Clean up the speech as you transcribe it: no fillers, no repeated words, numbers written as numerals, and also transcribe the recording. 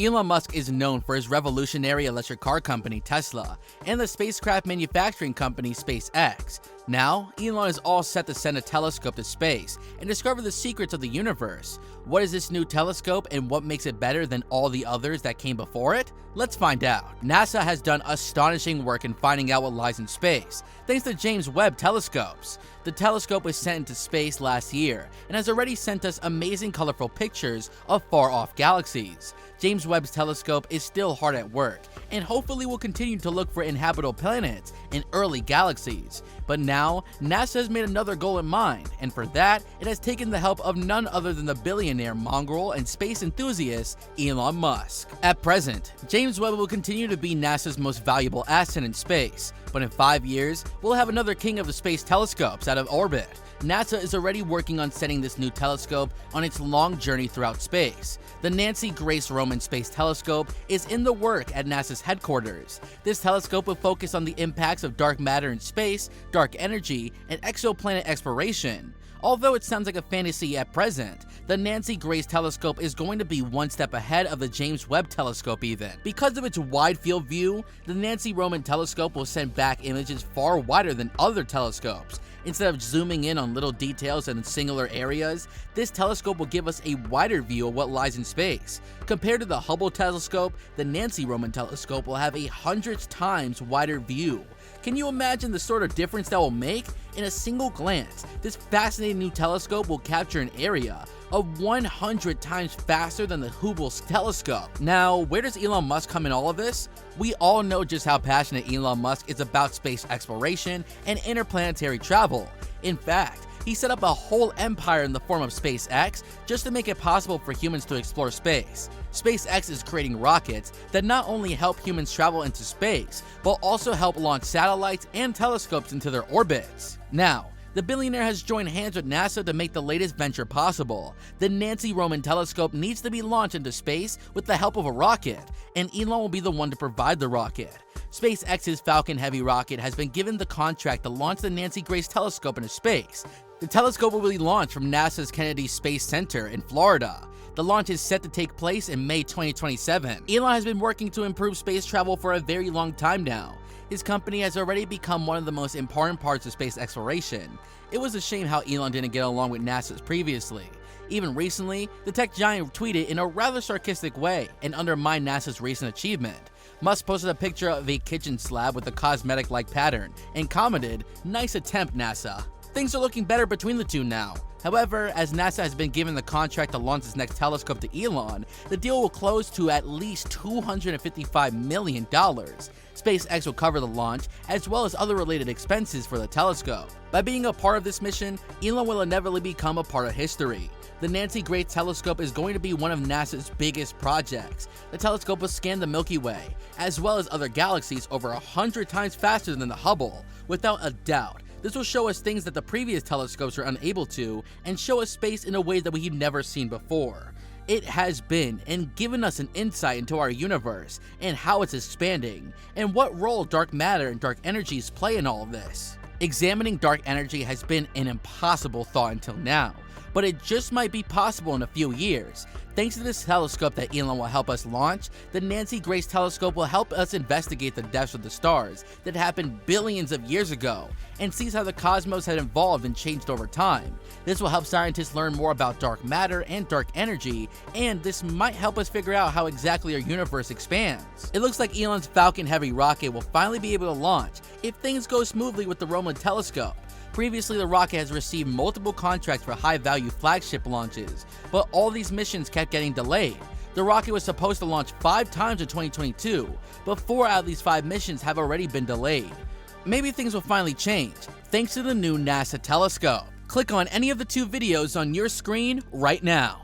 Elon Musk is known for his revolutionary electric car company Tesla and the spacecraft manufacturing company SpaceX. Now, Elon is all set to send a telescope to space and discover the secrets of the universe. What is this new telescope and what makes it better than all the others that came before it? Let's find out. NASA has done astonishing work in finding out what lies in space, thanks to James Webb telescopes. The telescope was sent into space last year and has already sent us amazing colorful pictures of far-off galaxies. James Webb's telescope is still hard at work, and hopefully will continue to look for inhabitable planets in early galaxies. But now, NASA has made another goal in mind, and for that, it has taken the help of none other than the billionaire mongrel and space enthusiast, Elon Musk. At present, James Webb will continue to be NASA's most valuable asset in space, but in 5 years, we'll have another king of the space telescopes out of orbit. NASA is already working on sending this new telescope on its long journey throughout space. The Nancy Grace Roman Space Telescope is in the work at NASA's headquarters. This telescope will focus on the impacts of dark matter in space, dark energy, and exoplanet exploration. Although it sounds like a fantasy at present, the Nancy Grace Telescope is going to be one step ahead of the James Webb Telescope even. Because of its wide field view, the Nancy Roman Telescope will send back images far wider than other telescopes. Instead of zooming in on little details and singular areas, this telescope will give us a wider view of what lies in space. Compared to the Hubble telescope, the Nancy Roman Telescope will have a 100 times wider view. Can you imagine the sort of difference that will make? In a single glance, this fascinating new telescope will capture an area of 100 times faster than the Hubble telescope. Now, where does Elon Musk come in all of this? We all know just how passionate Elon Musk is about space exploration and interplanetary travel. In fact, he set up a whole empire in the form of SpaceX just to make it possible for humans to explore space. SpaceX is creating rockets that not only help humans travel into space, but also help launch satellites and telescopes into their orbits. Now, the billionaire has joined hands with NASA to make the latest venture possible. The Nancy Roman Telescope needs to be launched into space with the help of a rocket, and Elon will be the one to provide the rocket. SpaceX's Falcon Heavy rocket has been given the contract to launch the Nancy Grace Telescope into space. The telescope will be launched from NASA's Kennedy Space Center in Florida. The launch is set to take place in May 2027. Elon has been working to improve space travel for a very long time now. His company has already become one of the most important parts of space exploration. It was a shame how Elon didn't get along with NASA's previously. Even recently, the tech giant tweeted in a rather sarcastic way and undermined NASA's recent achievement. Musk posted a picture of a kitchen slab with a cosmetic-like pattern and commented, "Nice attempt, NASA." Things are looking better between the two now. However, as NASA has been given the contract to launch its next telescope to Elon, the deal will close to at least $255 million. SpaceX will cover the launch, as well as other related expenses for the telescope. By being a part of this mission, Elon will inevitably become a part of history. The Nancy Grace Telescope is going to be one of NASA's biggest projects. The telescope will scan the Milky Way, as well as other galaxies over 100 times faster than the Hubble, without a doubt. This will show us things that the previous telescopes were unable to, and show us space in a way that we've never seen before. It has been and given us an insight into our universe and how it's expanding, and what role dark matter and dark energies play in all of this. Examining dark energy has been an impossible thought until now, but it just might be possible in a few years. Thanks to this telescope that Elon will help us launch, the Nancy Grace Telescope will help us investigate the depths of the stars that happened billions of years ago, and sees how the cosmos had evolved and changed over time. This will help scientists learn more about dark matter and dark energy, and this might help us figure out how exactly our universe expands. It looks like Elon's Falcon Heavy rocket will finally be able to launch if things go smoothly with the Roman telescope. Previously, the rocket has received multiple contracts for high-value flagship launches, but all these missions kept getting delayed. The rocket was supposed to launch 5 times in 2022, but 4 out of these 5 missions have already been delayed. Maybe things will finally change, thanks to the new NASA telescope. Click on any of the 2 videos on your screen right now.